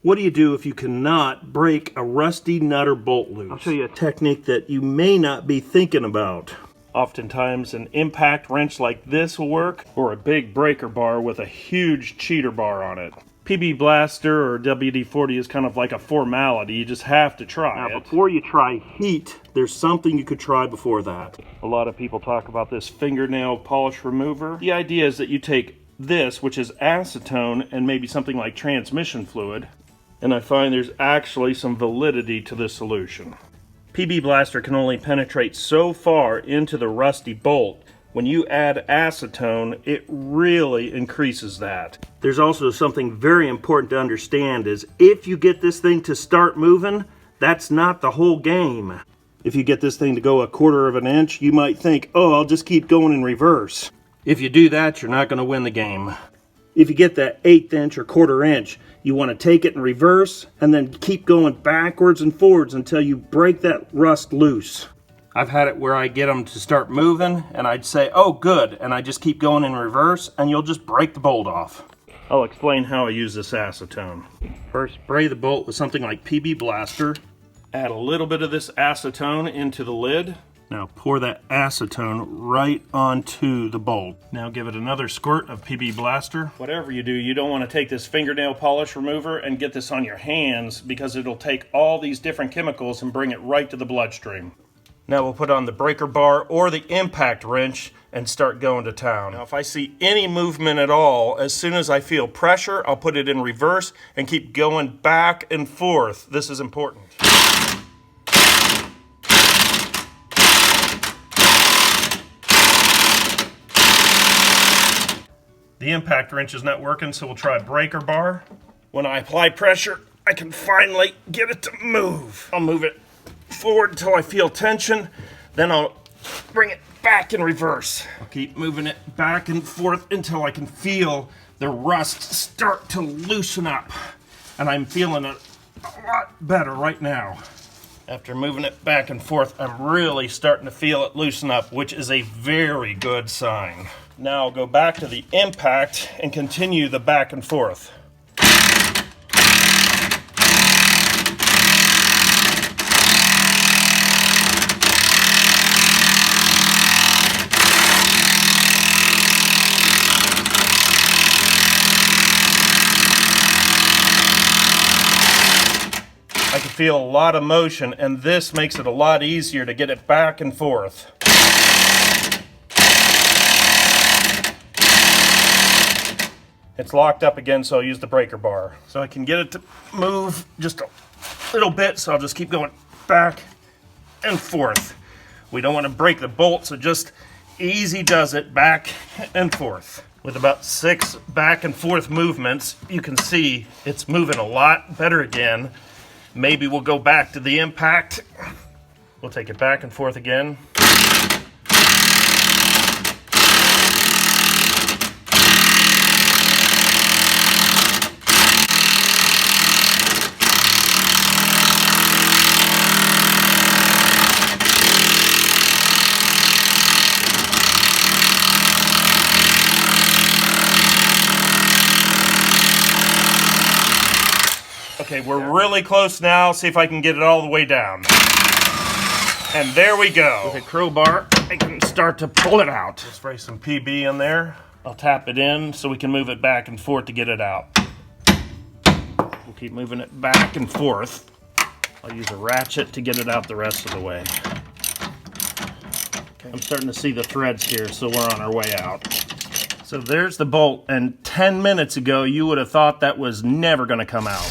What do you do if you cannot break a rusty nut or bolt loose? I'll show you a technique that you may not be thinking about. Oftentimes an impact wrench like this will work, or a big breaker bar with a huge cheater bar on it. PB Blaster or WD-40 is kind of like a formality. You just have to try it. Now, before you try heat, there's something you could try before that. A lot of people talk about this fingernail polish remover. The idea is that you take this, which is acetone, and maybe something like transmission fluid, and I find there's actually some validity to this solution. PB Blaster can only penetrate so far into the rusty bolt. When you add acetone, it really increases that. There's also something very important to understand is if you get this thing to start moving, that's not the whole game. If you get this thing to go 1/4 of an inch, you might think, oh, I'll just keep going in reverse. If you do that, you're not going to win the game. If you get that 1/8 inch or 1/4 inch, you want to take it in reverse and then keep going backwards and forwards until you break that rust loose. I've had it where I get them to start moving and I'd say, oh good, and I just keep going in reverse and you'll just break the bolt off. I'll explain how I use this acetone. First, spray the bolt with something like PB Blaster. Add a little bit of this acetone into the lid. Now pour that acetone right onto the bolt. Now give it another squirt of PB Blaster. Whatever you do, you don't want to take this fingernail polish remover and get this on your hands because it'll take all these different chemicals and bring it right to the bloodstream. Now we'll put on the breaker bar or the impact wrench and start going to town. Now if I see any movement at all, as soon as I feel pressure, I'll put it in reverse and keep going back and forth. This is important. The impact wrench is not working, so we'll try a breaker bar. When I apply pressure, I can finally get it to move. I'll move it forward until I feel tension, then I'll bring it back in reverse. I'll keep moving it back and forth until I can feel the rust start to loosen up. And I'm feeling it a lot better right now. After moving it back and forth, I'm really starting to feel it loosen up, which is a very good sign. Now I'll go back to the impact and continue the back and forth. I can feel a lot of motion, and this makes it a lot easier to get it back and forth. It's locked up again, so I'll use the breaker bar. So I can get it to move just a little bit, so I'll just keep going back and forth. We don't want to break the bolt, so just easy does it back and forth. With about 6 back and forth movements, you can see it's moving a lot better again. Maybe we'll go back to the impact. We'll take it back and forth again. Okay, we're really close now. See if I can get it all the way down. And there we go. With a crowbar, I can start to pull it out. Let's spray some PB in there. I'll tap it in so we can move it back and forth to get it out. We'll keep moving it back and forth. I'll use a ratchet to get it out the rest of the way. Okay. I'm starting to see the threads here, so we're on our way out. So there's the bolt, and 10 minutes ago you would have thought that was never going to come out.